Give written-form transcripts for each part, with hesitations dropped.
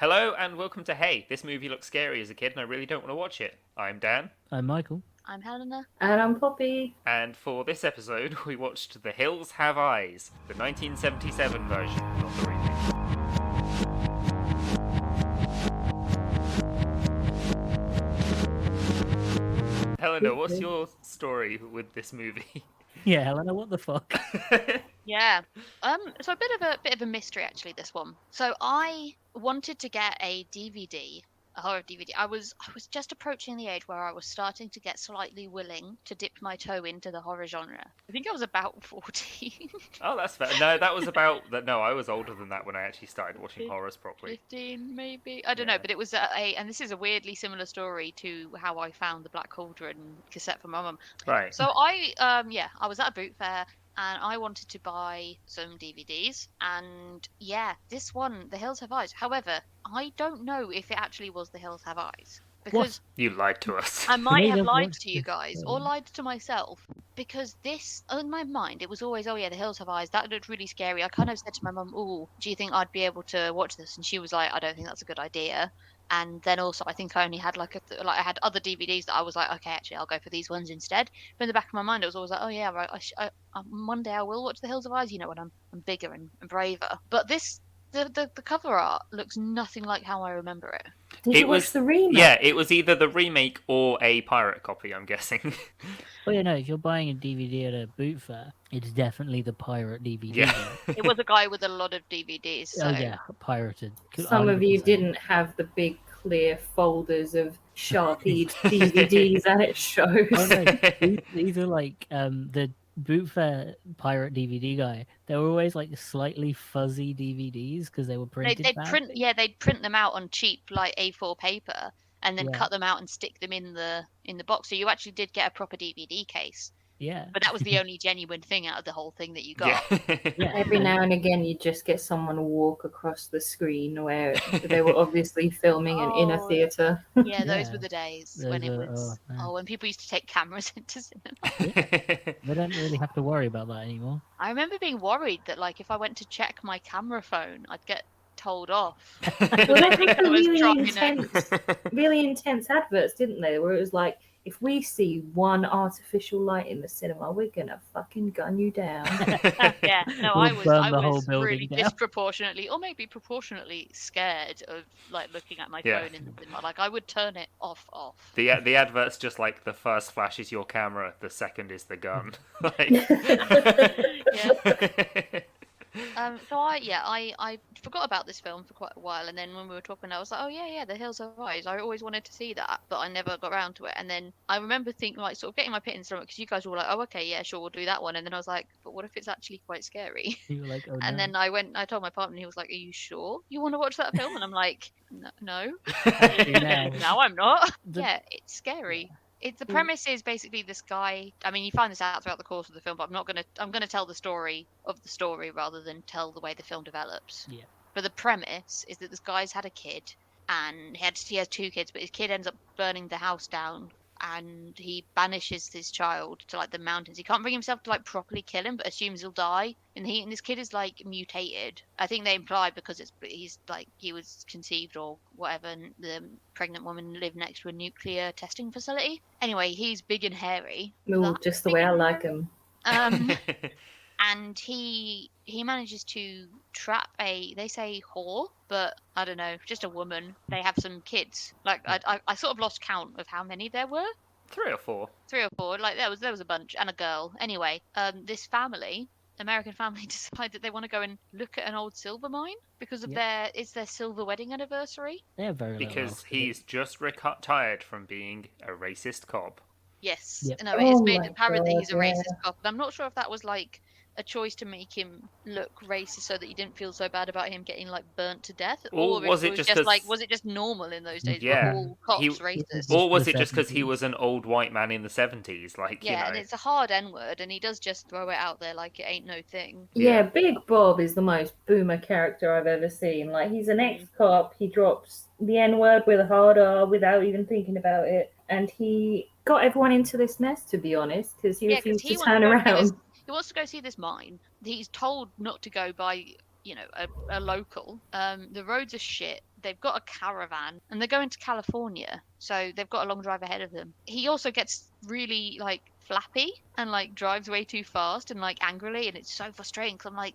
Hello and welcome to Hey, this movie looks scary as a kid and I really don't want to watch it. I'm Dan, I'm Michael. I'm Helena. And I'm Poppy. and for this episode we watched The Hills Have Eyes, the 1977 version, not the remake. Helena, what's your story with this movie? Yeah, Helena, what the fuck? Yeah. So a bit of a mystery actually, this one. So I wanted to get a DVD, a horror DVD. I was just approaching the age where I was starting to get slightly willing to dip my toe into the horror genre. I think I was about 14. Oh, that's fair. No, that was about that. No, I was older than that when I actually started watching horrors properly. 15 maybe, I don't know, but it was and this is a weirdly similar story to how I found the Black Cauldron cassette from my mum. Right. So I was at a boot fair and I wanted to buy some DVDs, and this one, The Hills Have Eyes. However, I don't know if it actually was The Hills Have Eyes, because You lied to us. I might have have lied watched to you this guys film. or lied to myself, because this, in my mind, it was always, oh yeah, The Hills Have Eyes. That looked really scary. I kind of said to my mum, oh, do you think I'd be able to watch this? And she was like, I don't think that's a good idea. And then also, I think I only had I had other DVDs that I was like, okay, actually, I'll go for these ones instead. But in the back of my mind, it was always like, oh yeah, right, one day I will watch The Hills of Eyes. You know, when I'm bigger and braver. But this, the cover art looks nothing like how I remember it. Did you watch the remake? Yeah, it was either the remake or a pirate copy, I'm guessing. Well, if you're buying a DVD at a boot fair, it's definitely the pirate DVD. Yeah. It was a guy with a lot of DVDs. So. Oh yeah, pirated. Some of you 100%. didn't have the big clear folders of Sharpied DVDs at its shows. Oh, no, these are like the boot fair pirate DVD guy. They were always like slightly fuzzy DVDs because they were printed. They'd print them out on cheap like A4 paper and then Yeah. cut them out and stick them in the box. So you actually did get a proper DVD case. Yeah. But that was the only genuine thing out of the whole thing that you got. Yeah. Every now and again, you just get someone to walk across the screen where they were obviously filming an inner Oh. theatre. Yeah, those Yeah. were the days Those when it were- was man. when people used to take cameras into cinema. They don't really have to worry about that anymore. I remember being worried that like if I went to check my camera phone, I'd get told off. Well, they had I was some really intense adverts, didn't they? Where it was like, if we see one artificial light in the cinema, we're gonna fucking gun you down. Yeah, no, We'll I burn the whole was building really down. disproportionately, or maybe proportionately, scared of like looking at my Yeah. phone in the cinema. Like I would turn it off. The advert's just like the first flash is your camera, the second is the gun. Like... So I forgot about this film for quite a while, and then when we were talking, I was like, oh yeah, The Hills Have Eyes. I always wanted to see that, but I never got around to it. And then I remember thinking, like, sort of getting my pit in the stomach because you guys were like, oh okay, yeah, sure, we'll do that one. And then I was like, but what if it's actually quite scary? You were like, oh, And no. then I told my partner, and he was like, are you sure you want to watch that film? And I'm like, no. No. No, I'm not. The- Yeah, it's scary. The premise is basically this guy. I mean, you find this out throughout the course of the film, but I'm gonna tell the story of the story rather than tell the way the film develops. Yeah. But the premise is that this guy's had a kid, and he has two kids, but his kid ends up burning the house down, and he banishes his child to like the mountains. He can't bring himself to like properly kill him, but assumes he'll die in the heat. And this kid is like mutated. I think they imply because he's like he was conceived or whatever, and the pregnant woman lived next to a nuclear testing facility. Anyway, he's big and hairy. Ooh, just the way I like them. And he manages to trap they say whore, but I don't know, just a woman. They have some kids. Like I sort of lost count of how many there were. 3 or 4. 3 or 4. Like there was a bunch, and a girl. Anyway, this American family decide that they want to go and look at an old silver mine because of it's their silver wedding anniversary. They're very little Because else to he's just retired from being a racist cop. Yes. Yep. No, it's Oh made my apparent that he's a God, racist cop. And I'm not sure if that was like a choice to make him look racist so that you didn't feel so bad about him getting like burnt to death, Or if was it just 'cause- was it just normal in those days? Yeah. Were all cops He- racist? Or was The it just because he 70s. was an old white man in the 70s? Like, Yeah, you and know. it's a hard N word, and he does just throw it out there like it ain't no thing. Yeah, Big Bob is the most boomer character I've ever seen. Like, he's an ex-cop. He drops the N-word with a hard R without even thinking about it. And he got everyone into this mess, to be honest, because he Yeah, 'cause refused he to wants turn to go and around. He wants to go see this mine. He's told not to go by, a local. The roads are shit. they've got a caravan and they're going to California, so they've got a long drive ahead of them. He also gets really like flappy and like drives way too fast and like angrily, and it's so frustrating because I'm like,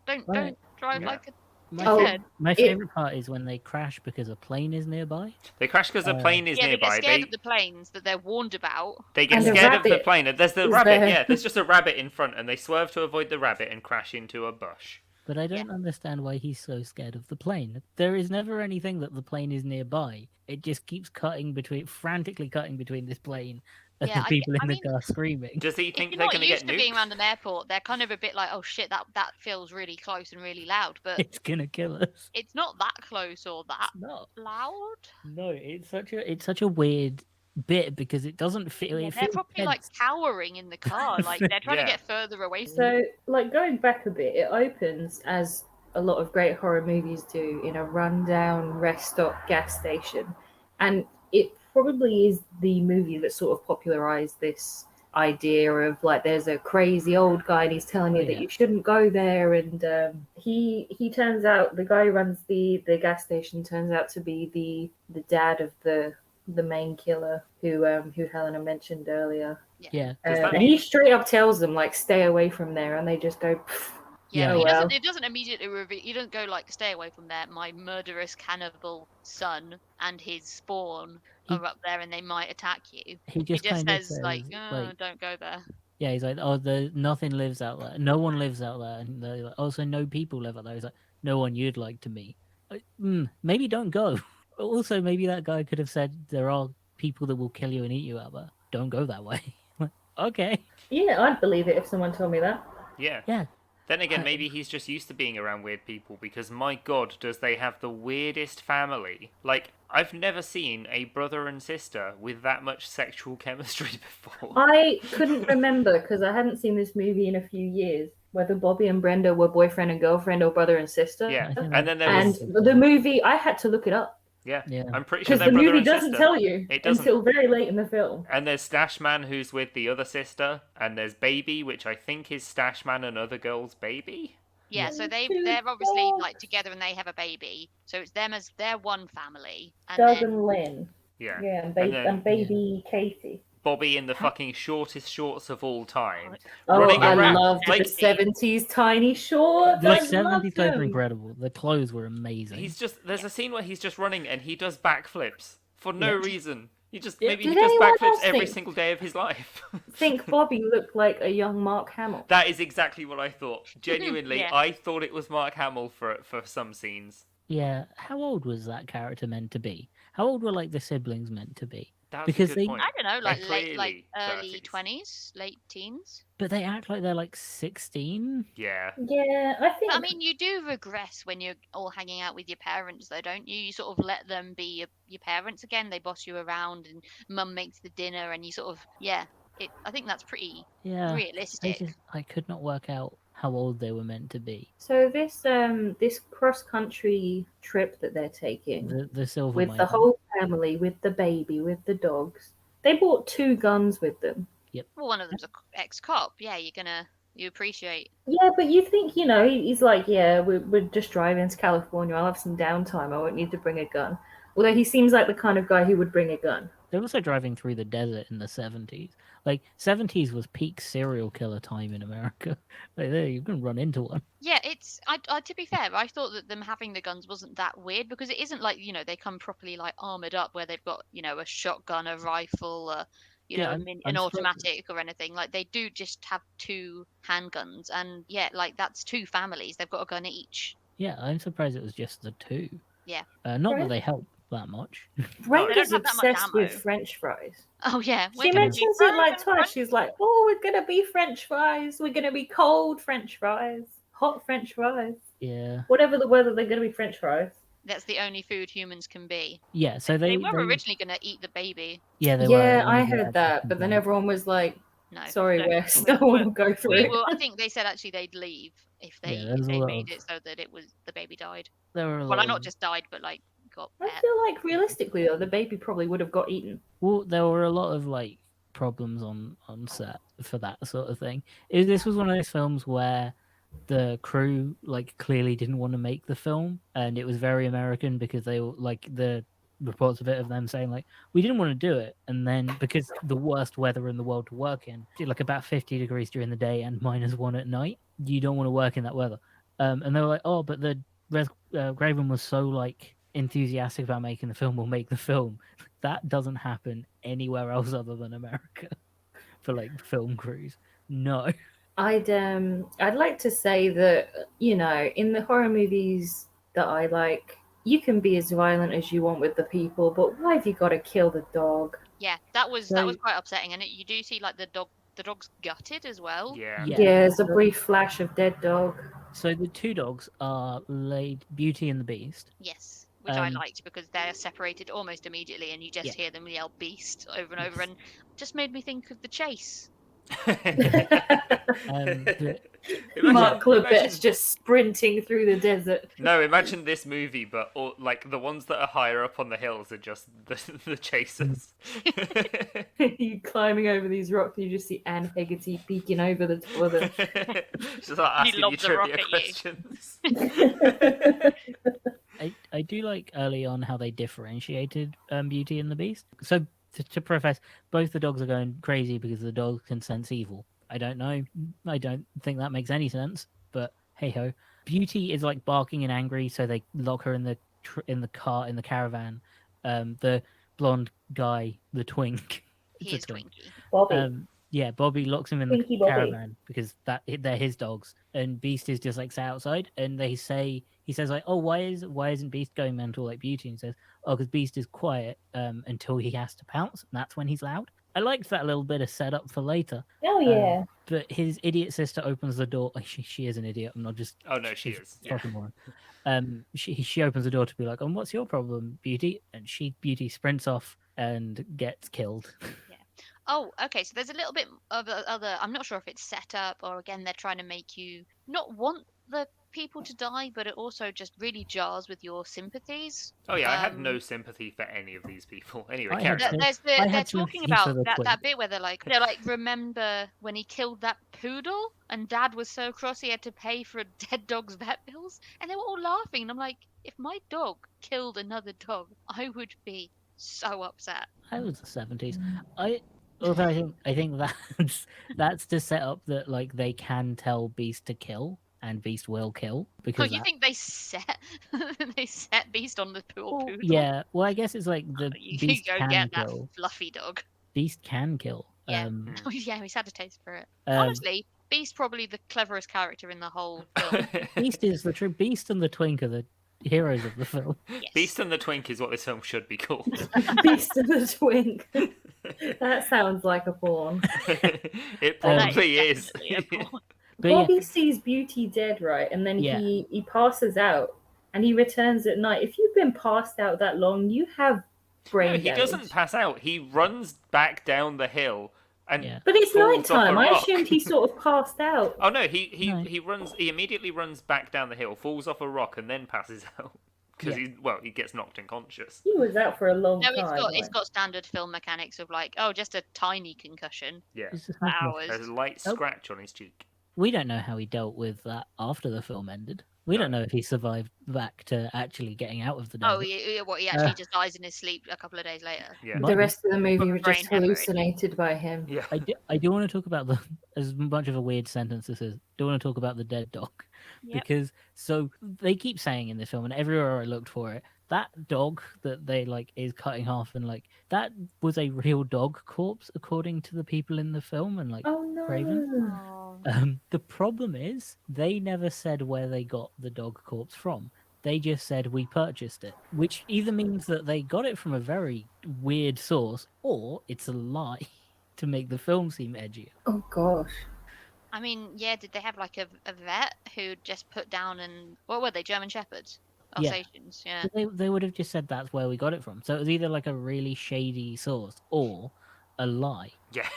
don't Right. drive Yeah. like a My, Oh, fa- my favorite part is when they crash because a plane is nearby. They crash because a plane is yeah, they get nearby. scared of the planes that they're warned about. They get And the scared of the rabbit plane. And there's the is rabbit. there. Yeah, there's just a rabbit in front, and they swerve to avoid the rabbit and crash into a bush. But I don't understand why he's so scared of the plane. There is never anything that the plane is nearby. It just keeps frantically cutting between this plane and Yeah, the I people in mean, the car screaming. Does he If think you're they're not going to get used to being nuked? around an airport, they're kind of a bit like, oh shit, that feels really close and really loud, but It's gonna kill us. it's not that close or that No, loud. no, it's such a weird bit because it doesn't feel. Yeah, It they're feels probably like tense. cowering in the car, like they're trying Yeah. to get further away from. So, like, going back a bit, it opens as a lot of great horror movies do in a rundown rest stop gas station. And it probably is the movie that sort of popularized this idea of like there's a crazy old guy and he's telling you Oh, that yeah. you shouldn't go there, and he turns out, the guy who runs the gas station turns out to be the dad of the main killer who Helena mentioned earlier. Yeah, Does that And he straight up tells them like stay away from there, and they just go "Pff." Yeah, Yeah. but Oh, well. it doesn't immediately reveal. You don't go like, stay away from there. My murderous cannibal son and his spawn He- are up there, and they might attack you. he He just just kind of says like, oh, don't go there. yeah, he's like, oh, nothing lives out there. No one lives out there. And they're like, also, no people live out there. He's like, no one you'd like to meet. Like, maybe don't go. Also, maybe that guy could have said there are people that will kill you and eat you out there. Don't go that way. Okay. Yeah, I'd believe it if someone told me that. Yeah. Yeah. Then again, I- maybe he's just used to being around weird people because my god, does they have the weirdest family. Like, I've never seen a brother and sister with that much sexual chemistry before. I couldn't remember because I hadn't seen this movie in a few years whether Bobby and Brenda were boyfriend and girlfriend or brother and sister. Yeah, I think and then there And was... the movie, I had to look it up Yeah, Yeah. I'm pretty sure because they're the brother movie and doesn't sister. tell you It doesn't. until very late in the film. And there's Stash Man who's with the other sister, and there's Baby, which I think is Stash Man and other girl's baby. Yeah, so Two they're obviously dogs. like together, and they have a baby. So it's them as their one family, and Doug then and Lynn. Yeah. Yeah, and, And then- and baby Katie. Bobby in the fucking shortest shorts of all time. Oh, Running I around, love like- the 70s tiny shorts. The I 70s love clothes were them. incredible. The clothes were amazing. There's a scene where he's just running and he does backflips for no Yeah. reason. He just, Yeah. maybe Did he does anyone backflips else every think- single day of his life. Think Bobby looked like a young Mark Hamill. That is exactly what I thought. Genuinely, Yeah. I thought it was Mark Hamill for some scenes. Yeah. How old was that character meant to be? How old were like the siblings meant to be? That's Because a good they- point. I don't know, like They're like clearly early 30s. 20s, late teens. But they act like they're like 16. Yeah. Yeah, I think. But, I mean, you do regress when you're all hanging out with your parents, though, don't you? You sort of let them be your parents again. They boss you around, and mum makes the dinner, and you sort of, yeah. I think that's pretty Yeah. realistic. I could not work out how old they were meant to be. So this cross country trip that they're taking The silver with the miner. whole family, with the baby, with the dogs, they brought 2 guns with them. Well, one of them's an ex-cop. Yeah, you appreciate. Yeah, but you think, he's like, yeah, we're just driving to California. I'll have some downtime. I won't need to bring a gun. Although he seems like the kind of guy who would bring a gun. They're also driving through the desert in the 70s. Like, 70s was peak serial killer time in America. Like, there, you can run into one. Yeah, it's. I to be fair, I thought that them having the guns wasn't that weird because it isn't like they come properly like armored up where they've got a shotgun, a rifle, Yeah, a I'm an surprised- automatic or anything. Like they do just have 2 handguns, and yeah, like that's 2 families. They've got a gun each. Yeah, I'm surprised it was just the 2. Yeah. Not Right. that they help that much. Brenda's have that much obsessed with ammo. French fries. Oh yeah, She mentions it like twice. She's like, oh, we're going to be French fries. We're going to be cold French fries. Hot French fries. Yeah. Whatever the weather, they're going to be French fries. That's the only food humans can be. Yeah, so They were originally going to eat the baby. Yeah, they were. Yeah, They I wanted to heard that. actually But then confirm. everyone was like, No, sorry, no, Wes, we- no one will go through it. I think they said actually they'd leave if they Yeah, there's a they lot made of- it so that the baby died. There were a Well, lot not of- just died, but like got. I feel like realistically, though, the baby probably would have got eaten. Well, there were a lot of like problems on set for that sort of thing. This was one of those films where the crew like clearly didn't want to make the film, and it was very American because they were like the reports of it of them saying like we didn't want to do it, and then because the worst weather in the world to work in, like about 50 degrees during the day and -1 at night, you don't want to work in that weather. And they were like, oh, but the Graven was so like enthusiastic about making the film, we'll make the film. That doesn't happen anywhere else other than America for like film crews. No. I'd like to say that, you know, in the horror movies that I like, you can be as violent as you want with the people, but why have you got to kill the dog? Yeah, that was So- quite upsetting, and you do see like the dog's gutted as well. Yeah. Yeah. Yeah, there's a brief flash of dead dog. So the two dogs are laid Beauty and the Beast. Yes, which I Um, liked because they're separated almost immediately, and you just Yeah. hear them yell "beast" over and over, and just made me think of The Chase. The- Mark Clubbett's imagine- just sprinting through the desert. No, imagine this movie, but all, like the ones that are higher up on the hills are just the chasers. You climbing over these rocks, you just see Anne Hegarty peeking over the top of them. Just like asking you lob the rock trivia at you. questions. I do like early on how they differentiated Beauty and the Beast. So to preface, both the dogs are going crazy because the dog can sense evil. I don't know. I don't think that makes any sense. But hey ho, Beauty is like barking and angry, so they lock her in the car in the caravan. The blonde guy, the twink. He It's a is twink. Twinkie. Bobby. Yeah, Bobby locks him in the Twinkie Bobby. caravan because they're his dogs, and Beast is just like sat outside. And he says like, oh, why isn't Beast going mental like Beauty? And he says, oh, because Beast is quiet until he has to pounce, and that's when he's loud. I liked that little bit of setup for later. Oh yeah. But his idiot sister opens the door. She is an idiot. I'm not just. Oh no, she she's is. a Yeah. fucking moron. She opens the door to be like, what's your problem, Beauty? And Beauty sprints off and gets killed. Oh, okay. So there's a little bit of other. I'm not sure if it's set up or again they're trying to make you not want the people to die, but it also just really jars with your sympathies. Oh yeah, I had Um, no sympathy for any of these people. Anyway, I carry had on. to- They're had talking sympathy for about the that twink. bit where they're like remember when he killed that poodle and Dad was so cross he had to pay for a dead dog's vet bills, and they were all laughing, and I'm like, if my dog killed another dog, I would be so upset. I was the 70s. Although I think that's to set up that like they can tell Beast to kill and Beast will kill Oh, because you think they set Beast on the poor poodle? yeah. Well, I guess it's like the You Beast go can get that kill. fluffy dog. Beast can kill. Yeah. Hmm. Oh yeah, he's had a taste for it. Um, Honestly, Beast probably the cleverest character in the whole film. Beast is the true Beast and the Twink are the heroes of the film. Yes. Beast and the Twink is what this film should be called. Beast of the Twink. That sounds like a porn. It That probably is. definitely a porn. But yeah, Bobby sees Beauty dead, right? And then Yeah. he passes out and he returns at night. If you've been passed out that long, you have brain No, he damage. doesn't pass out. He runs back down the hill and Yeah. But it's falls off a nighttime. I rock. assumed he sort of passed out. Oh no, he No. runs. He immediately runs back down the hill, falls off a rock, and then passes out because he gets knocked unconscious. He was out for a long No, time. it's like- got standard film mechanics of like, oh, just a tiny concussion Yeah, it's just for not enough. hours. there's a light Oh. scratch on his cheek. We don't know how he dealt with that after the film ended. We don't know if he survived back to actually getting out of the desert. Oh, he actually just dies in his sleep a couple of days later. Yeah, Might The be. rest of the movie From was brain just hemorrhage. hallucinated by him. yeah. I do want to talk about the as much of a weird sentence this is. Do want to talk about the dead dog Yep. because so they keep saying in this film and everywhere I looked for it that dog that they like is cutting half and like that was a real dog corpse according to the people in the film and like Oh no. Craven? Oh. the problem is they never said where they got the dog corpse from. They just said we purchased it, which either means that they got it from a very weird source or it's a lie to make the film seem edgier. Oh gosh. I mean, yeah, did they have like a vet who just put down and what were they, German Shepherds? Yeah. Alsatians, yeah. But they would have just said that's where we got it from. So it was either like a really shady source or a lie. Yeah.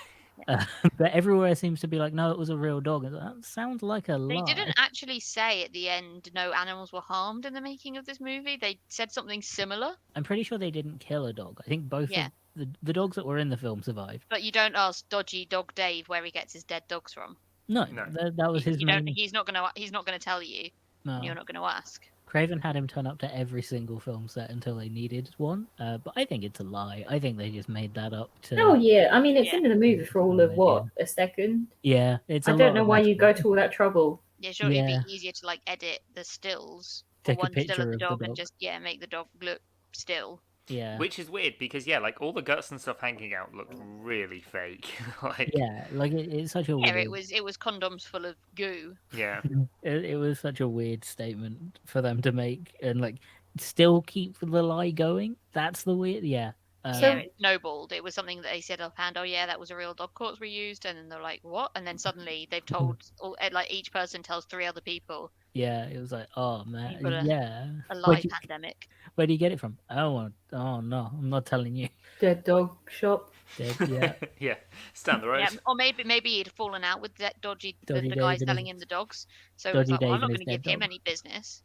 But everywhere seems to be like, no, it was a real dog. And that sounds like a They lie. didn't actually say at the end no animals were harmed in the making of this movie. They said something similar, I'm pretty sure they didn't kill a dog. I think both Yeah. of the dogs that were in the film survived. but you don't ask dodgy dog Dave where he gets his dead dogs from. No, No. that was his You don't. main. He's not gonna tell you. No. And you're not gonna ask. Craven had him turn up to every single film set until they needed one. But I think it's a lie. I think they just made that up to. Oh yeah, I mean it's Yeah. in the movie for all of what, a second? Yeah, it's. I don't know why you go to all that trouble. Yeah, sure. It'd Yeah. be easier to like edit the stills or Take a one still picture of the of the dog and dog. just make the dog look still. Yeah. Which is weird because like all the guts and stuff hanging out looked really fake. Like Yeah, like it's such a Yeah, weird. it was condoms full of goo. yeah. It was such a weird statement for them to make, and like still keep the lie going. That's the weird. Yeah. Yeah, it snowballed. It was something that they said offhand. Oh yeah, that was a real dog corpse we used, and then they're like, what? And then suddenly they've told like each person tells 3 other people. Yeah, it was like, oh man, You've got yeah. A Where'd lie you, pandemic. where do you get it from? Oh no, I'm not telling you. Dead dog shop. Dead, yeah. Yeah. It's down the road. Yeah, or maybe he'd fallen out with that dodgy the Dodgy guy Dave and selling his- him the dogs. So it Dodgy was like, well, I'm Dave not and going to his give dead him dog. any business.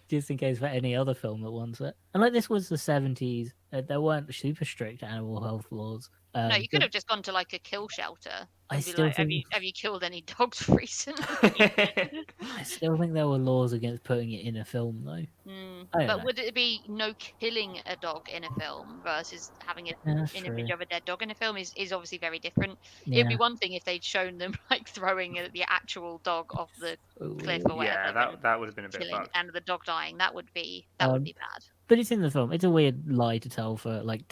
Just in case for any other film that wants it. And like this was the 70s. There weren't super strict animal health laws. No, you could but have just gone to like a kill shelter. I And be still like, think have you killed any dogs recently? I still think there were laws against putting it in a film though. I don't But know. would it be no killing a dog in a film versus having an Yeah, image true. of a dead dog in a film is obviously very different. Yeah. It'd be one thing if they'd shown them like throwing the actual dog off the cliff or whatever. Yeah, and that would have been a bit killing fucked. and the dog dying. That would be Um, bad. But it's in the film. It's a weird lie to tell for like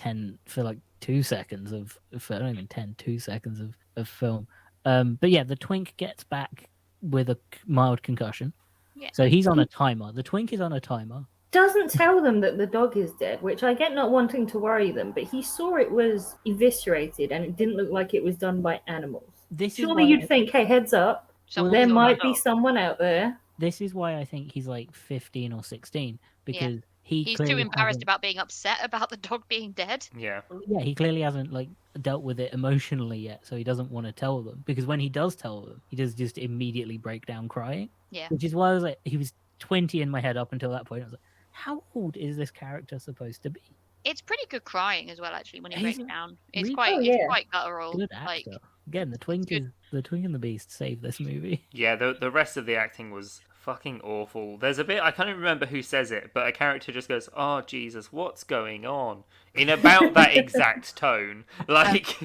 2 seconds for not even 2 seconds of film. But yeah, the twink gets back with a mild concussion. Yeah. So he's on a timer. The twink is on a timer. Doesn't tell them that the dog is dead, which I get not wanting to worry them, but he saw it was eviscerated and it didn't look like it was done by animals. This is Surely why you'd think, hey, heads up, Someone there killed my might be dog. someone out there. This is why I think he's like 15 or 16 because he's too embarrassed about being upset about the dog being dead. Yeah. Yeah, he clearly hasn't like dealt with it emotionally yet, so he doesn't want to tell them. Because when he does tell them, he does just immediately break down crying. Yeah. Which is why I was like, he was 20 in my head up until that point. I was like, how old is this character supposed to be? It's pretty good crying as well, actually, when he He's breaks down. It's really- quite Oh, it's yeah. quite guttural. Good actor. Like Again, the twink good. and the beast saved this movie. Yeah, the rest of the acting was fucking awful. There's a bit, I can't even remember who says it, but a character just goes, "Oh Jesus, what's going on?" in about that exact tone. Like,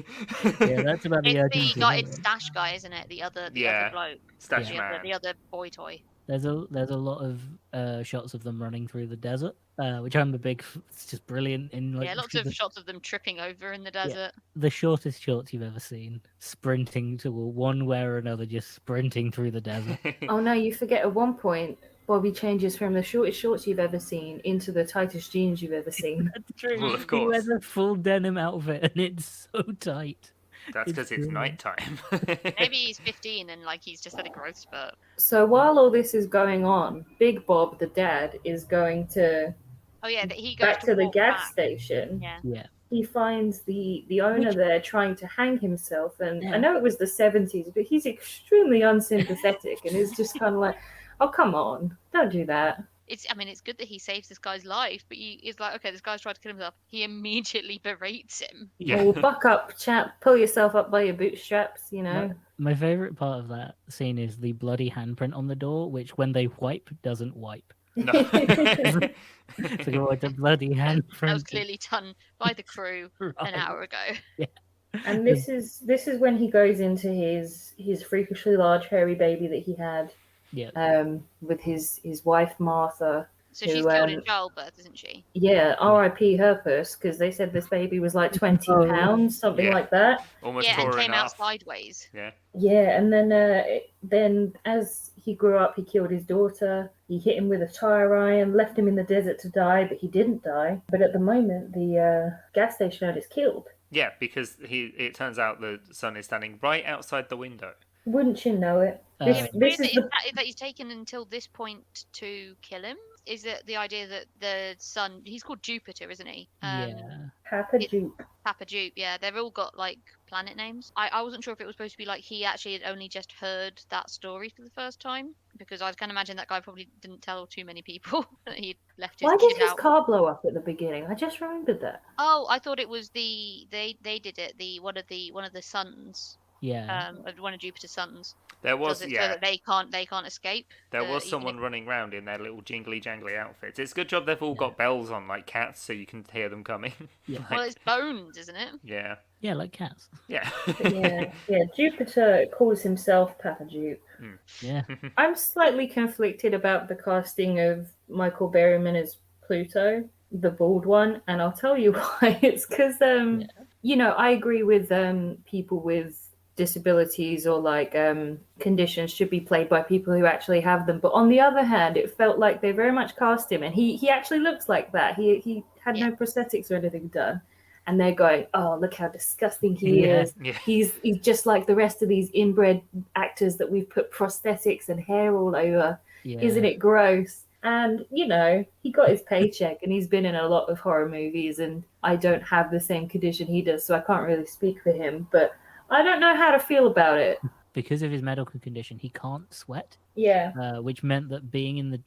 Yeah, that's about the It's urgency. the guy, isn't it's it? Stash guy, isn't it? The other Yeah. bloke, Stash Yeah. Man. the other boy toy. There's a lot of shots of them running through the desert, which I'm a big. It's just brilliant in like Yeah, lots of shots of them tripping over in the desert. the shortest shorts you've ever seen, sprinting to one way or another, just sprinting through the desert. Oh no, you forget at one point, Bobby changes from the shortest shorts you've ever seen into the tightest jeans you've ever seen. That's true. Well, of He course. wears a full denim outfit, and it's so tight. That's because it's brilliant. nighttime. Maybe he's 15 and like he's just had a growth spurt. So while all this is going on, Big Bob, the dad, is going to Oh yeah, that he goes back to the walk gas back. station. Yeah. Yeah, He finds the owner Which- there trying to hang himself, and Yeah. I know it was the 70s, but he's extremely unsympathetic and is just kind of like, oh come on, don't do that. I mean, it's good that he saves this guy's life, but he's like, okay, this guy's tried to kill himself. He immediately berates him. Yeah. Oh, buck up, chap, pull yourself up by your bootstraps, you know. my favorite part of that scene is the bloody handprint on the door, which when they wipe doesn't wipe. No. It's like, oh, it's a bloody handprint. That was clearly done by the crew an Right. hour ago. And this is when he goes into his freakishly large hairy baby that he had Yeah. with his wife Martha. So Who, she's killed in um, childbirth, isn't she? Yeah, R.I.P. her puss, because they said this baby was like 20 Oh. pounds, something Yeah. like that. Almost Yeah, tore and her in came out half. sideways. Yeah. Yeah, and then as he grew up, he killed his daughter. He hit him with a tire iron, left him in the desert to die, but he didn't die. But at the moment, the gas station owner is killed. Yeah, because it turns out the son is standing right outside the window. Wouldn't you know it? This, Uh, this Is is it the that he's taken until this point to kill him? Is it the idea that the son, he's called Jupiter, isn't he? Yeah. Papa Duke. Papa Jupe, yeah. They've all got like planet names. I wasn't sure if it was supposed to be like he actually had only just heard that story for the first time, because I can imagine that guy probably didn't tell too many people that he'd left his Why did kid his out. car blow up at the beginning? I just remembered that. Oh, I thought it was they did it. One of the sons Yeah. Of one of Jupiter's sons. There was, Does it so yeah, that they can't escape. there was even someone if- running around in their little jingly jangly outfits. It's a good job they've all got bells on like cats, so you can hear them coming. Yeah. Like, Well, it's bones, isn't it? yeah, Yeah, like cats. yeah, Yeah. Jupiter calls himself Papa Jupe. Yeah. I'm slightly conflicted about the casting of Michael Berryman as Pluto, the bald one, and I'll tell you why. It's because, I agree with people with disabilities or like conditions should be played by people who actually have them. But on the other hand, it felt like they very much cast him, and he actually looks like that. He had no prosthetics or anything done. And they're going, oh, look how disgusting he Yeah. is. yeah. He's just like the rest of these inbred actors that we've put prosthetics and hair all over. Yeah. Isn't it gross? And, he got his paycheck and he's been in a lot of horror movies, and I don't have the same condition he does, so I can't really speak for him. But I don't know how to feel about it. Because of his medical condition, he can't sweat, Yeah. which meant that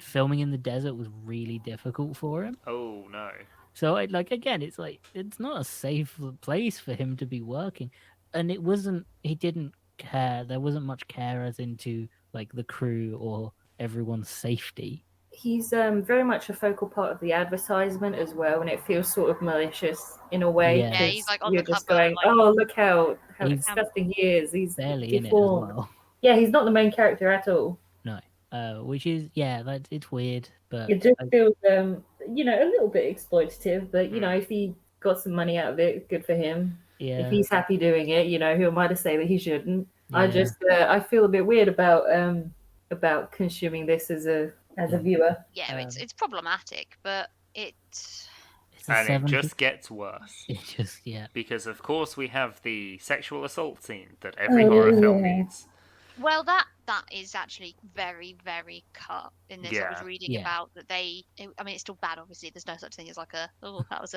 filming in the desert was really difficult for him. Oh no. So, it's not a safe place for him to be working. And he didn't care. There wasn't much care as into, like, the crew or everyone's safety. He's very much a focal part of the advertisement as well, and it feels sort of malicious in a way. Yeah. Yeah, he's, 'cause like, on you're the just cover, going, like- oh, look how He's disgusting he is. He's Barely in it as deformed. well. Yeah, he's not the main character at all. Which is, it's weird. But It just feels, a little bit exploitative. But if he got some money out of it, good for him. yeah. If he's happy doing it, who am I to say that he shouldn't? I Yeah. just, I feel a bit weird about consuming this as a viewer. Yeah, it's problematic, but It's a And it 70s. just gets worse. It just, yeah. Because of course we have the sexual assault scene that every horror film yeah. needs. well, that is actually very, very cut in this. I was Yeah. reading Yeah. about that it's still bad. Obviously, there's no such thing as like that was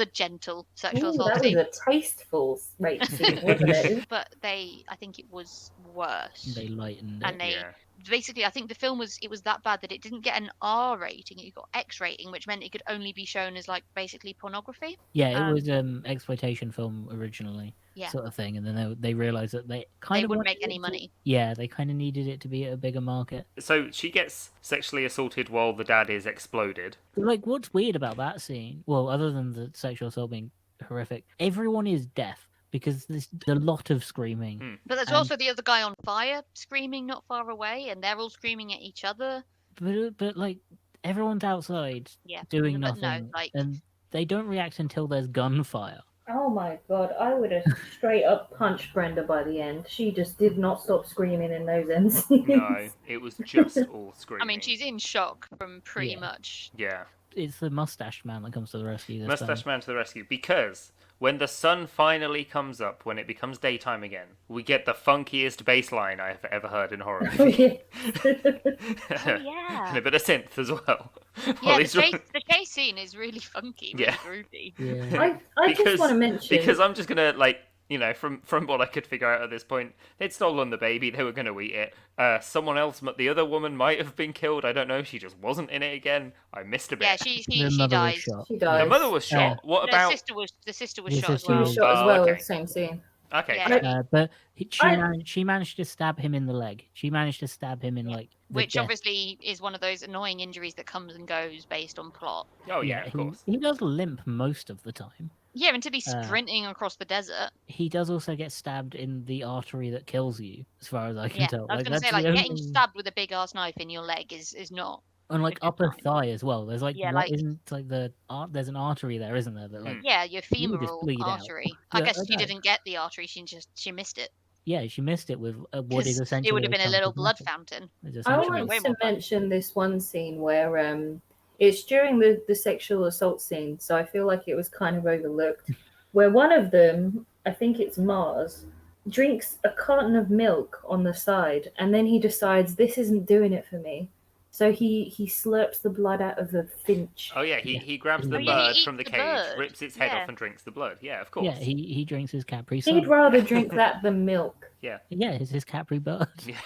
a gentle sexual Ooh, assault that was scene. a tasteful rape scene, wasn't it? But I think it was worse. They lightened it. And they Yeah. basically, I think the film was that bad that it didn't get an R rating; it got X rating, which meant it could only be shown as like basically pornography. Yeah, it was exploitation film originally, Yeah. sort of thing, and then they realized that they kind They of wouldn't wanted make any it to- money. Yeah, they kind of needed it to be at a bigger market. So she gets sexually assaulted while the dad is exploded. Like, what's weird about that scene? Well, other than the sexual assault being horrific, everyone is deaf because there's a lot of screaming. But there's And- also the other guy on fire screaming not far away, and they're all screaming at each other. But like everyone's outside Yeah, doing but no, nothing, like- and they don't react until there's gunfire. Oh my god, I would have straight up punched Brenda by the end. She just did not stop screaming in those end scenes. No, it was just all screaming. I mean, she's in shock from pretty Yeah. much. Yeah. It's the mustached man that comes to the rescue this Mustache time. Man to the rescue. Because when the sun finally comes up, when it becomes daytime again, we get the funkiest bass line I have ever heard in horror Oh, movie. Oh, yeah. And a bit of synth as well. Yeah, While the he's chase scene is really funky, really Yeah. groovy. Yeah. I just want to mention Because I'm just gonna from what I could figure out at this point, they'd stolen the baby. They were gonna eat it. Someone else, the other woman might have been killed. I don't know. She just wasn't in it again. I missed a bit. Yeah, she The she mother was dies. shot. she dies. The mother was shot. What The about? sister was The shot as sister She well. was shot as Oh, well. okay. Same scene. Okay. Yeah. But I- she managed to stab him in the leg. She managed to stab him in like the Which death. obviously is one of those annoying injuries that comes and goes based on plot. Oh yeah, of course. He does limp most of the time. Yeah, and to be Uh, sprinting across the desert. He does also get stabbed in the artery that kills you, as far as I can Yeah, tell. I was going to that's say, the like, only- getting stabbed with a big ass knife in your leg is not. and like a good upper time. thigh as well. There's like Yeah, what like- isn't like there's an artery there, isn't there? That like Yeah, your just femoral bleed out. artery. I Yeah, guess okay. she didn't get the artery; she missed it. yeah, she missed it with what is 'Cause essentially it would have been a chunk little of blood muscle. fountain. It's I essentially- want way to more fun. mention this one scene where it's during the sexual assault scene, so I feel like it was kind of overlooked, where one of them, I think it's Mars, drinks a carton of milk on the side, and then he decides this isn't doing it for me. So he slurps the blood out of the finch. Oh yeah, he grabs the Oh, yeah, he bird eats from the the cage, bird. rips its head Yeah. off, and drinks the blood. Yeah, of course. Yeah, he drinks his Capri He'd Sun. rather drink that than milk. Yeah, it's his Capri bird. Yeah.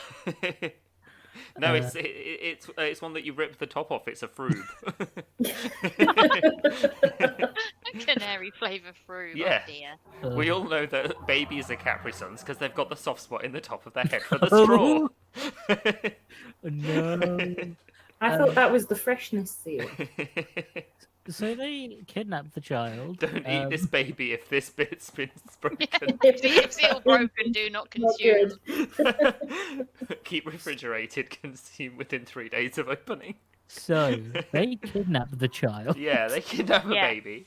No, it's one that you rip the top off. It's a frube. I can canary flavour fruit. Yeah. Oh dear. We all know that babies are Capri Suns because they've got the soft spot in the top of their head for the Oh. straw. No. I thought that was the freshness seal. So they kidnap the child. Don't eat this baby if this bit's been broken. If seal broken, do not Not consume. good. Keep refrigerated, consume within 3 days of opening. So they kidnap the child. Yeah, they kidnap a Yeah. baby.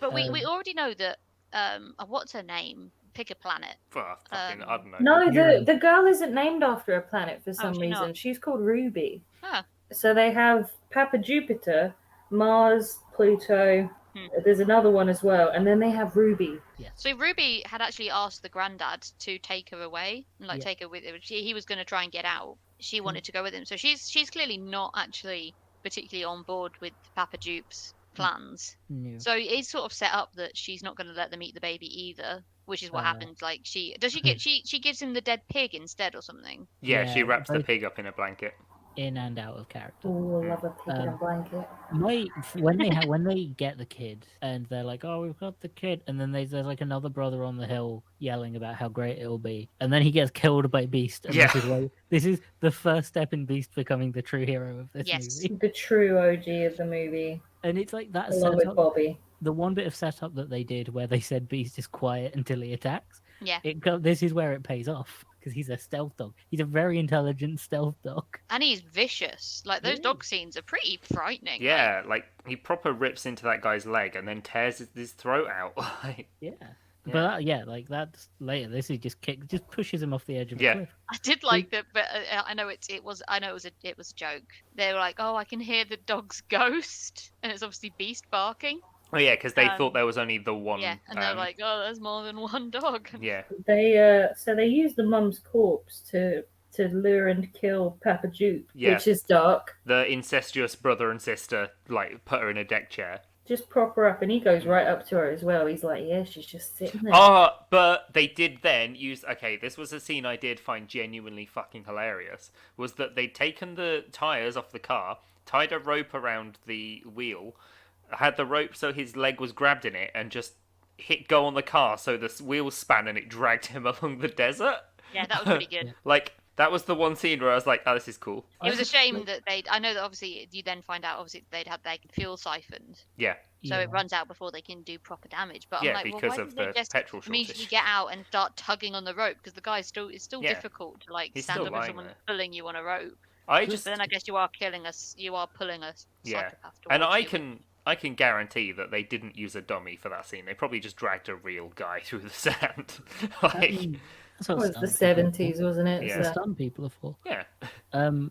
But we Um, already know that. What's her name? Pick a planet. Oh, fucking, I don't know. No, Yuri. the girl isn't named after a planet for some she's reason. not? She's called Ruby. Huh. So they have Papa Jupiter, Mars, Pluto. There's another one as well, and then they have Ruby. So Ruby had actually asked the granddad to take her away and Yeah. take her with him. He was going to try and get out. She wanted to go with him. So she's clearly not actually particularly on board with Papa Jupe's plans. No. So it is sort of set up that she's not going to let them eat the baby either, which is what happens. Like she gives him the dead pig instead or something. Yeah, she Yeah, wraps the both- pig up in a blanket. In and out of character. Oh, I love a pig in a Um, blanket. When they get the kid and they're like, "Oh, we've got the kid," and then there's like another brother on the hill yelling about how great it'll be, and then he gets killed by Beast. And Yeah. this is the first step in Beast becoming the true hero of this Yes. movie. The true OG of the movie, And it's like that along with setup, Bobby. the one bit of setup that they did where they said Beast is quiet until he attacks. Yeah. This is where it pays off because he's a stealth dog. He's a very intelligent stealth dog. And he's vicious. Like those Yeah. dog scenes are pretty frightening. Yeah, like he proper rips into that guy's leg and then tears his throat out. Like, Yeah. Yeah. But like that's later. This is just pushes him off the edge of Yeah. a cliff. I did like that, but I know it was a joke. They were like, "Oh, I can hear the dog's ghost," and it's obviously Beast barking. oh yeah, because they Um, thought there was only the one. Yeah, and they're like, "Oh, there's more than one dog." yeah, They use the mum's corpse to lure and kill Papa Jupe, Yeah. which is dark. the incestuous brother and sister like put her in a deck chair. Just prop her up, and he goes right up to her as well. He's like, "Yeah, she's just sitting there." Oh, but they did then use. Okay, this was a scene I did find genuinely fucking hilarious. Was that they'd taken the tires off the car, tied a rope around the wheel, had the rope so his leg was grabbed in it, and just hit go on the car so the wheels span and it dragged him along the desert. Yeah, that was pretty good. Like that was the one scene where I was like, "Oh, this is cool." It was a shame that I know that obviously you then find out obviously they'd had their fuel siphoned, Yeah, so Yeah. it runs out before they can do proper damage. But Yeah, I'm like, well, because why of didn't they the just petrol immediately shortage. get out and start tugging on the rope because the guy's it's still Yeah. difficult to like He's stand still up with lying someone there. pulling you on a rope. I But just then I guess you are pulling a Yeah. psychopath. and towards you. I can guarantee that they didn't use a dummy for that scene. They probably just dragged a real guy through the sand. like, That's It what was stunt the people are 70s, for. wasn't it? Yeah. That's So- what stunt people are for. yeah.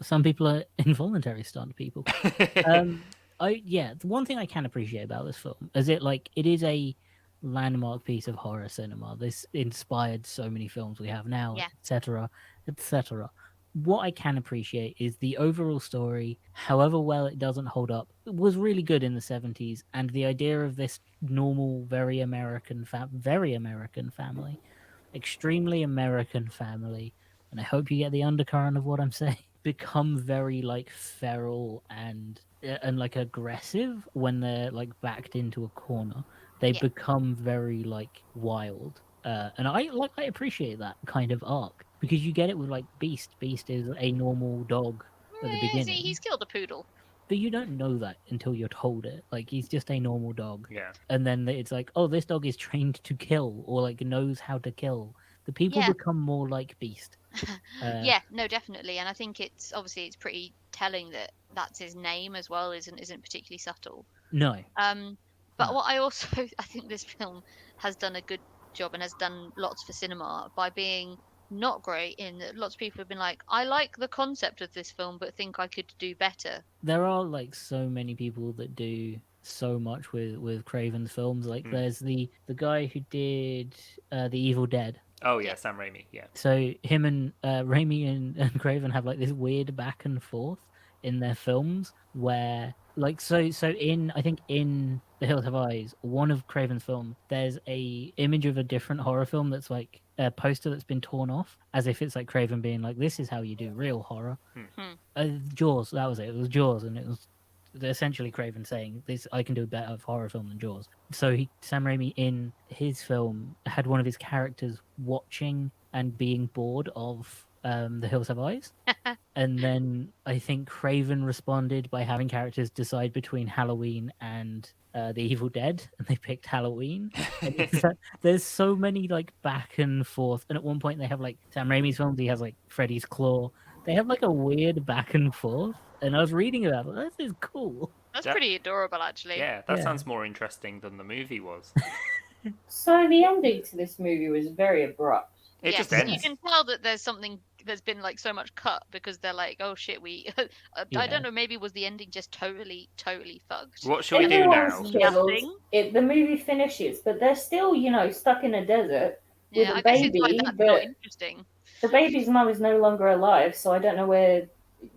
Some people are involuntary stunt people. The one thing I can appreciate about this film is it is a landmark piece of horror cinema. This inspired so many films we have now, Yeah. etc., etc. What I can appreciate is the overall story, however well it doesn't hold up, it was really good in the 70s, and the idea of this normal, very American family, extremely American family, and I hope you get the undercurrent of what I'm saying, become very like feral and like aggressive when they're like backed into a corner. They Yeah. become very like wild, and I appreciate that kind of arc because you get it with like Beast. Beast is a normal dog at the Eh, beginning, see, he's killed a poodle. but you don't know that until you're told it. Like he's just a normal dog, Yeah. and then it's like, oh, this dog is trained to kill or like knows how to kill. The people Yeah. become more like Beast. Yeah, no, definitely, and I think it's pretty telling that that's his name as well. Isn't particularly subtle. No. But No. what I also I think this film has done a good job and has done lots for cinema by being not great in that lots of people have been like, I like the concept of this film but think I could do better. There are like so many people that do so much with Craven's films. Like there's the guy who did The Evil Dead. Oh yeah, Sam Raimi. Yeah. So him and Raimi and Craven have like this weird back and forth in their films where like so in I think in The Hills Have Eyes, one of Craven's films, there's a image of a different horror film that's like a poster that's been torn off as if it's like Craven being like, this is how you do real horror. Jaws, that was it. It was Jaws, and it was essentially Craven saying this, I can do a better horror film than Jaws. So Sam Raimi in his film had one of his characters watching and being bored of The Hills Have Eyes. And then I think Craven responded by having characters decide between Halloween and The Evil Dead, and they picked Halloween. And there's so many like back and forth, and at one point they have like Sam Raimi's films. He has like Freddy's Claw. They have like a weird back and forth, and I was reading about it. This is cool. That's Yeah. pretty adorable, actually. Yeah, that Yeah. sounds more interesting than the movie was. So the ending to this movie was very abrupt. It Yes, just you ends. can tell that there's something there's been like so much cut because they're like, oh shit, we. I Yeah. don't know. Maybe was the ending just totally fucked? What shall we do now? Everyone's killed. Nothing. The movie finishes, but they're still, stuck in a desert. With Yeah, a I guess it's like baby, that's but- not interesting. The baby's mum is no longer alive, so I don't know where,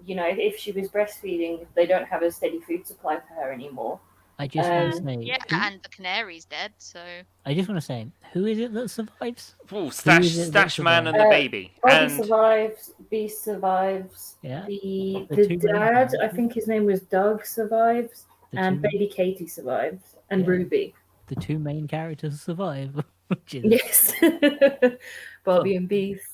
if she was breastfeeding, they don't have a steady food supply for her anymore. I just want to say, Yeah, who- and the canary's dead, so I just want to say, who is it that survives? Ooh, is it Stash that Man and the survived? baby. Bobby And survives, Beast survives, Yeah, the The two main dad, I characters. think his name was Doug, survives, the and two, baby Katie survives, and Yeah. Ruby. the two main characters survive, which is Yes. Bobby and Beast.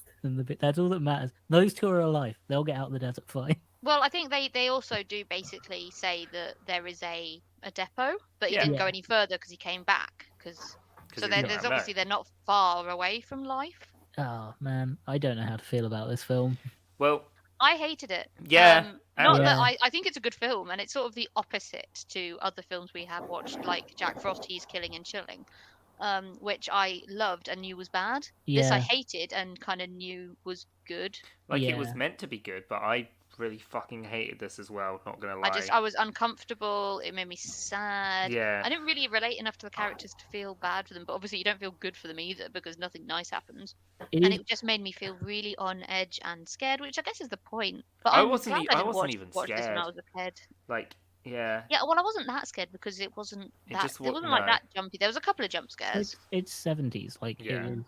that's all that matters. Those two are alive. They'll get out of the desert fine. well, I think they also do basically say that there is a depot, but he Yeah. didn't go Yeah. any further because he came back. So he's there's not obviously back. they're not far away from life. Oh man, I don't know how to feel about this film. Well, I hated it. yeah. Not Yeah. that I think it's a good film, and it's sort of the opposite to other films we have watched, like Jack Frosty's Killing and Chilling, which I loved and knew was bad. This I Yeah, hated and kind of knew was good. Like it was Yeah. meant to be good, but I really fucking hated this as well. Not gonna lie. I was uncomfortable. It made me sad. Yeah. I didn't really relate enough to the characters to feel bad for them, but obviously you don't feel good for them either because nothing nice happens. it And is, it just made me feel really on edge and scared, which I guess is the point. But I I'm wasn't glad e- I I didn't wasn't watch, even watch this when I scared. was a kid. Like, yeah. Yeah, well, I wasn't that scared because it wasn't It that. just It wa- wasn't like no. that jumpy. There was a couple of jump scares. it's 70s, like Yeah. it was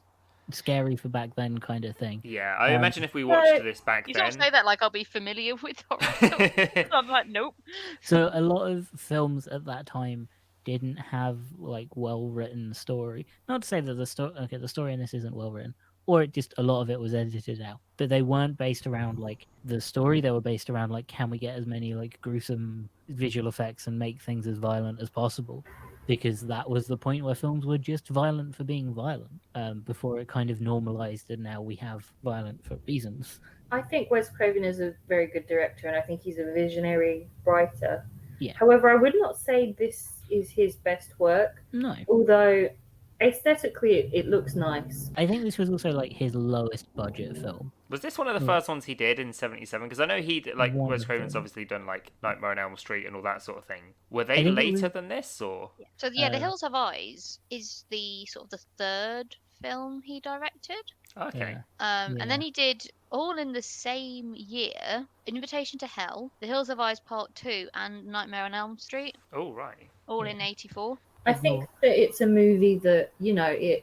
scary for back then kind of thing. Yeah. I Um, imagine if we watched but this back You then. sort of say that like I'll be familiar with horror films. I'm like, nope. So a lot of films at that time didn't have like well written story. Not to say that the story in this isn't well written, or it just a lot of it was edited out. But they weren't based around like the story. They were based around like, can we get as many like gruesome visual effects and make things as violent as possible? Because that was the point where films were just violent for being violent. Before it kind of normalized, and now we have violent for reasons. I think Wes Craven is a very good director, and I think he's a visionary writer. Yeah. However, I would not say this is his best work, No, although aesthetically it looks nice. I think this was also like his lowest budget film. Was this one of the Yeah. first ones he did in '77? Because I know like One Wes of Craven's them. obviously done like Nightmare on Elm Street and all that sort of thing. Were I they think it later was- than this, or So yeah, The Uh, Hills Have Eyes is the sort of the third film he directed. okay? Yeah. And then he did all in the same year: Invitation to Hell, The Hills Have Eyes Part 2, and Nightmare on Elm Street, Oh right. all in '84. I think that it's a movie that it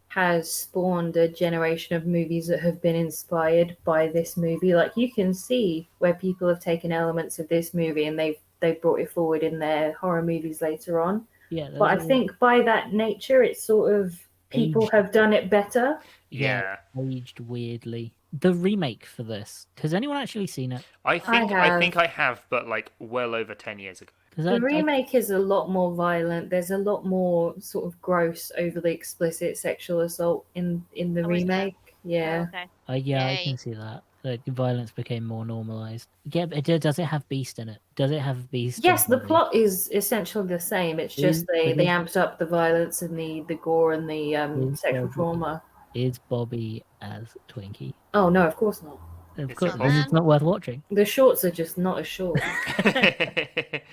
has spawned a generation of movies that have been inspired by this movie. Like you can see where people have taken elements of this movie and they've brought it forward in their horror movies later on. Yeah, But I there's a- think by that nature, it's sort of people Aged. have done it better. Yeah. aged weirdly. The remake for this, has anyone actually seen it? I think I have. think I have, but like well over 10 years ago. Because The remake is a lot more violent. There's a lot more sort of gross, overly explicit sexual assault in the Oh, is there? remake. Yeah. Okay. I Yay. can see that. Like violence became more normalized. Yeah, but does it have Beast in it? Does it have Beast? Yes, and the Bobby? plot is essentially the same. It's just they Is- amped up the violence and the gore and the Is sexual Bobby- trauma. Is Bobby as Twinkie? Oh no, of course not. Of It's course, a then it's man. not worth watching. The shorts are just not as short.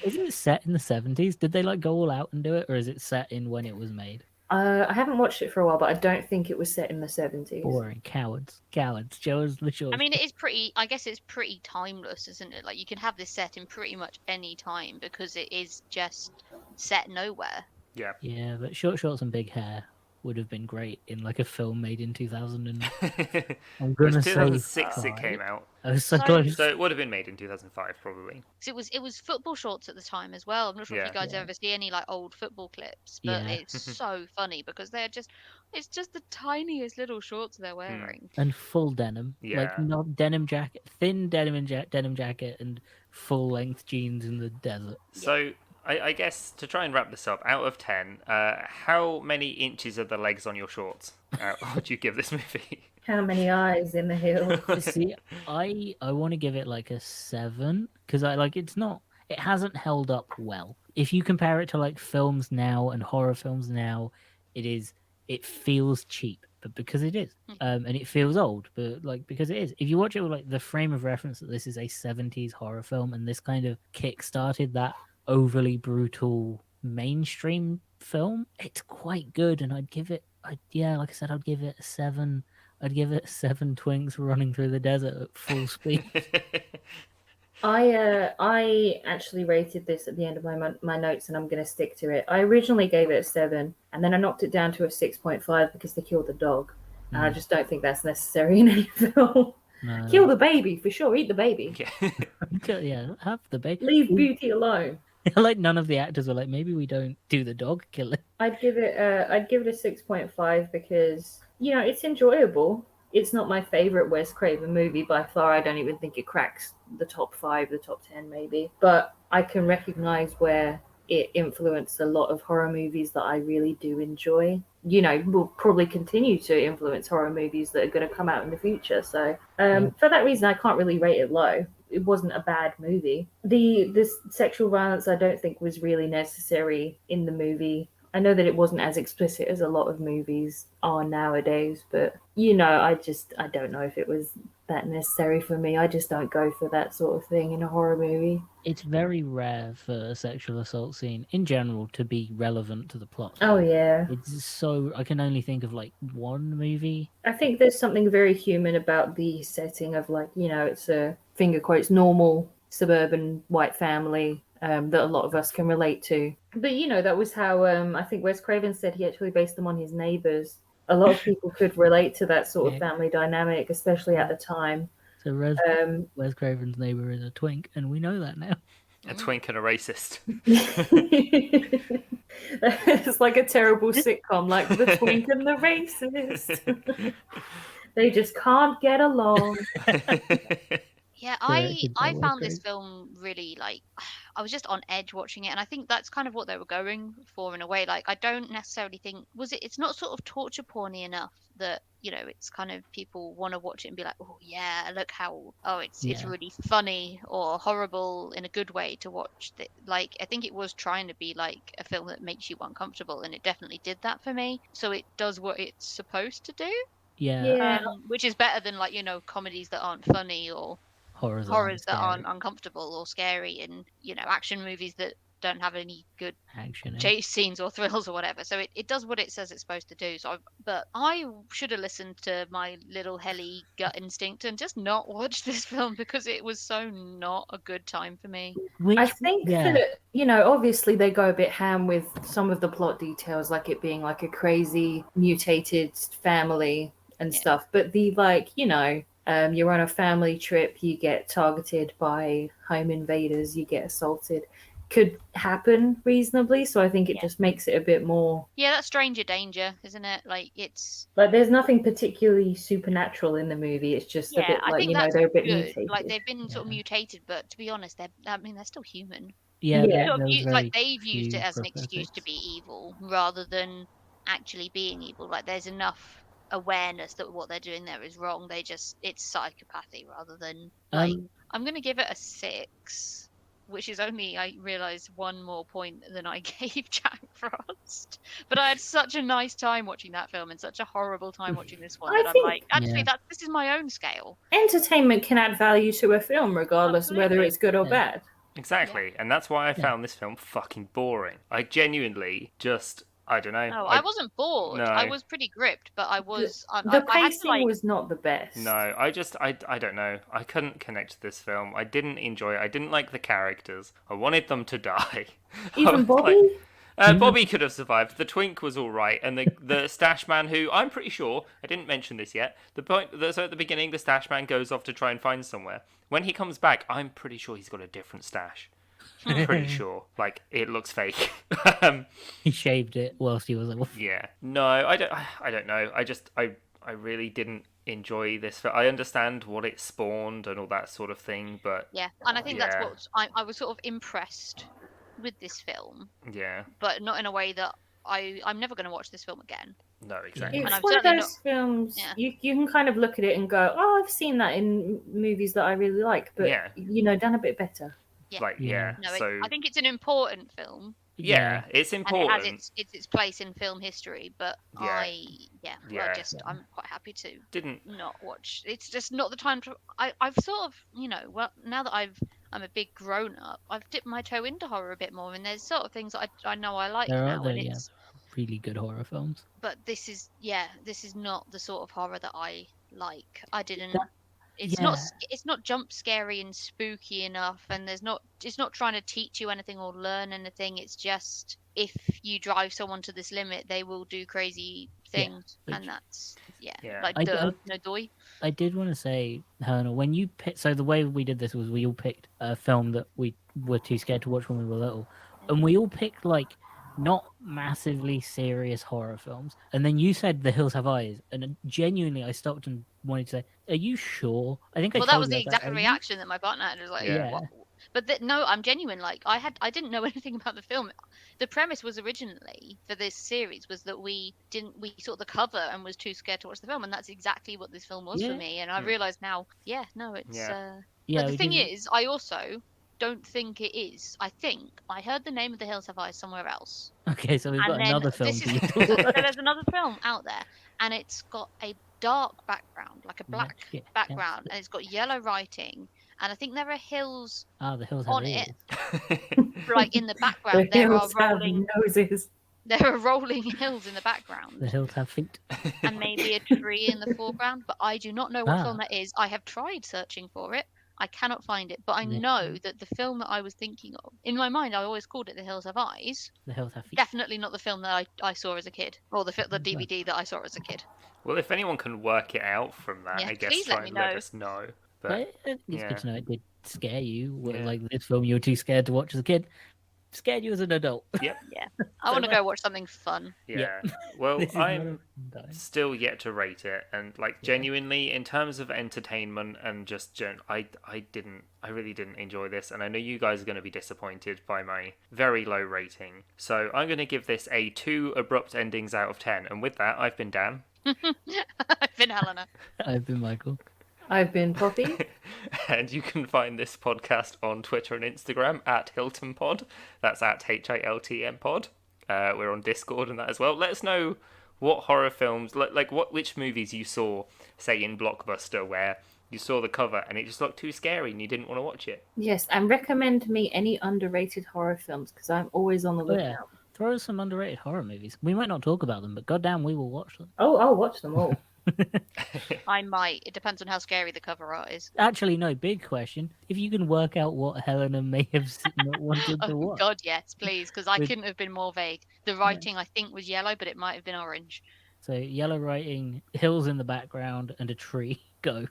Isn't it set in the 70s? Did they like go all out and do it, or is it set in when it was made? I haven't watched it for a while, but I don't think it was set in the 70s. Boring cowards, Joe is the short. I mean, it is pretty. I guess it's pretty timeless, isn't it? Like you can have this set in pretty much any time because it is just set nowhere. yeah, but short shorts and big hair. would have been great in like a film made in 2000. And I'm It was gonna say 2006 it 5. came out, I was so So- close. so it would have been made in 2005 probably. 'Cause it was football shorts at the time as well. I'm not sure if Yeah. you guys Yeah. ever see any like old football clips, but Yeah. it's so funny because it's just the tiniest little shorts they're wearing. And full denim, like Yeah. not denim jacket, thin denim denim jacket, and full length jeans in the desert. So I guess to try and wrap this up, out of 10, how many inches are the legs on your shorts? Would you give this movie? How many eyes in the hill? See, I want to give it like a 7 because I like it hasn't held up well. If you compare it to like films now and horror films now, it feels cheap, but because it is, and it feels old, but like because it is. If you watch it with like the frame of reference that this is a 70s horror film and this kind of kick-started that overly brutal mainstream film, it's quite good, and like I said, I'd give it a 7. I'd give it 7 twinks running through the desert at full speed. I actually rated this at the end of my notes, and I'm going to stick to it. I originally gave it a 7, and then I knocked it down to a 6.5 because they killed the dog. And I just don't think that's necessary in any film. No. Kill the baby for sure. Eat the baby. Yeah, have the baby. Leave Beauty alone. Like none of the actors were like, maybe we don't do the dog killing. I'd give it a 6.5 because it's enjoyable. It's not my favorite Wes Craven movie by far. I don't even think it cracks the top 5, the top 10 maybe. But I can recognize where it influenced a lot of horror movies that I really do enjoy. Will probably continue to influence horror movies that are going to come out in the future. So for that reason, I can't really rate it low. It wasn't a bad movie. The sexual violence I don't think was really necessary in the movie. I know that it wasn't as explicit as a lot of movies are nowadays, but I don't know if it was that necessary for me. I just don't go for that sort of thing in a horror movie. It's very rare for a sexual assault scene in general to be relevant to the plot. Oh yeah. It's so I can only think of like one movie. I think there's something very human about the setting of it's a finger quotes normal suburban white family that a lot of us can relate to. But that was how I think Wes Craven said he actually based them on his neighbors. A lot of people could relate to that sort of family dynamic, especially at the time. So Wes Craven's neighbor is a twink, and we know that now. A twink and a racist. It's like a terrible sitcom, like the twink and the racist. They just can't get along. Yeah, Directed by I Wes found this Craven. film really I was just on edge watching it, and I think that's kind of what they were going for in a way. Like I don't necessarily think it's not sort of torture porny enough that it's kind of people want to watch it and be like, oh yeah, look how it's Yeah. really funny or horrible in a good way to watch. Like I think it was trying to be like a film that makes you uncomfortable, and it definitely did that for me. So it does what it's supposed to do, Yeah, which is better than comedies that aren't funny or horrors that scary. aren't uncomfortable or scary, and action movies that don't have any good Action. chase scenes or thrills or whatever. So it does what it says it's supposed to do. But I should have listened to my little helly gut instinct and just not watched this film because it was so not a good time for me. I think that obviously they go a bit ham with some of the plot details, like it being like a crazy mutated family and stuff. But the you're on a family trip, you get targeted by home invaders, you get assaulted, could happen reasonably. So I think it just makes it a bit more. Yeah, that's stranger danger, isn't it? Like it's like there's nothing particularly supernatural in the movie. It's just a bit I think that's they're a bit good. mutated. Like they've been sort of mutated, but to be honest, they're still human. Yeah, Yeah. there was very Like they've used few it as an excuse to prosthetics. be evil rather than actually being evil. Like there's enough awareness that what they're doing there is wrong. It's psychopathy rather than like I'm gonna give it a 6, which is only I realise one more point than I gave Jack Frost. But I had such a nice time watching that film and such a horrible time watching this one I that I'm think- like, actually Yeah. this is my own scale. Entertainment can add value to a film regardless of whether Absolutely. it's good or Yeah. bad. Exactly, and that's why I found this film fucking boring. I genuinely just, I don't know. No, I wasn't bored. No. I was pretty gripped, but I was. I The had to, pacing like, was not the best. No, I don't know. I couldn't connect to this film. I didn't enjoy it. I didn't like the characters. I wanted them to die. I Even was Bobby? like- Bobby could have survived. The twink was all right, and the stash man, who I'm pretty sure I didn't mention this yet. So at the beginning, the stash man goes off to try and find somewhere. When he comes back, I'm pretty sure he's got a different stash. I'm pretty sure. Like, it looks fake. He shaved it whilst he was off. Yeah. No, I don't know. I really didn't enjoy this. I understand what it spawned and all that sort of thing, but Yeah, and I think that's Yeah. what I was sort of impressed with this film, yeah, but not in a way that I'm never going to watch this film again. no, exactly. And It's I'm one of certainly those films Yeah. you can kind of look at it and go, oh, I've seen that in movies that I really like, but Yeah. done a bit better. Yeah. Like, yeah. No, So I think it's an important film, yeah, it's and it important. has its place in film history. But Yeah. Yeah. I'm quite happy to Didn't not watch. It's just not the time to. I've sort of, well, now that I'm a big grown up, I've dipped my toe into horror a bit more, and there's sort of things that I know I like There are now, the and it's. really good horror films. But this is not the sort of horror that I like. I didn't. That- It's not jump scary and spooky enough, and it's not trying to teach you anything or learn anything. It's just if you drive someone to this limit, they will do crazy things, which- and that's Yeah. like I- no doy. I did want to say, Helena, when you picked, so the way we did this was we all picked a film that we were too scared to watch when we were little, and we all picked like not massively serious horror films. And then you said The Hills Have Eyes, and genuinely I stopped and wanted to say, "Are you sure?" I think I Well, that told was you the about exact that. Are you- reaction that my partner had. It was like, Yeah. what? But no, I'm genuine. Like I didn't know anything about the film. The premise was originally for this series was that we saw the cover and was too scared to watch the film, and that's exactly what this film was Yeah. for me. And I Hmm. realised now, no, it's. Yeah. Yeah, But the we thing did- is, I also don't think it is. I think I heard the name of The Hills Have Eyes somewhere else. Okay, so we've And got then another film. this for is, you to so watch. there's another film out there, and it's got a dark background, like a black Yeah, background, and it's got yellow writing, and I think there are hills Ah, The Hills Have on Ears. it, like in the The background. There are hills have rolling, noses. hills in the The background, Hills Have Feet. and maybe a tree in the foreground. But I do not know what Ah. film that is. I have tried searching for it. I cannot find it, but I Yeah. know that the film that I was thinking of, in my mind, I always called it The Hills Have Eyes. The Hills Have Feet. Definitely not the film that I saw as a kid, or the Okay. DVD that I saw as a kid. Well, if anyone can work it out from that, Yeah, I guess please try let me and let know. us know. But But it's yeah. good to know it did scare you. Yeah. Like this film you were too scared to watch as a kid. Scared you as an adult. I So want to much- go watch something fun. yeah. Well, This is not I'm a fun time. still yet to rate it, and like genuinely in terms of entertainment and just I really didn't enjoy this, and I know you guys are going to be disappointed by my very low rating, so I'm going to give this a 2 abrupt endings out of 10. And with that, I've been Dan. I've been Helena. I've been Michael. I've been Poppy. And you can find this podcast on Twitter and Instagram at Hilton Pod. That's at HILTM Pod. We're on Discord and that as well. Let us know what horror films, which movies you saw, say in Blockbuster, where you saw the cover and it just looked too scary and you didn't want to watch it. Yes, and recommend me any underrated horror films because I'm always on the Oh, yeah. lookout. Throw us some underrated horror movies. We might not talk about them, but goddamn, we will watch them. Oh, I'll watch them all. I might. It depends on how scary the cover art is. Actually, no. Big question: if you can work out what Helena may have not wanted to Oh watch, God, yes, please, because I With- couldn't have been more vague. The writing I think was yellow, but it might have been orange. so yellow writing, hills in the background, and a tree. Go.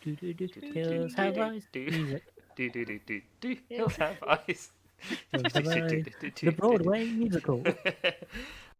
Hills have eyes. Music. Hills have eyes. Hills have eyes. The Broadway musical.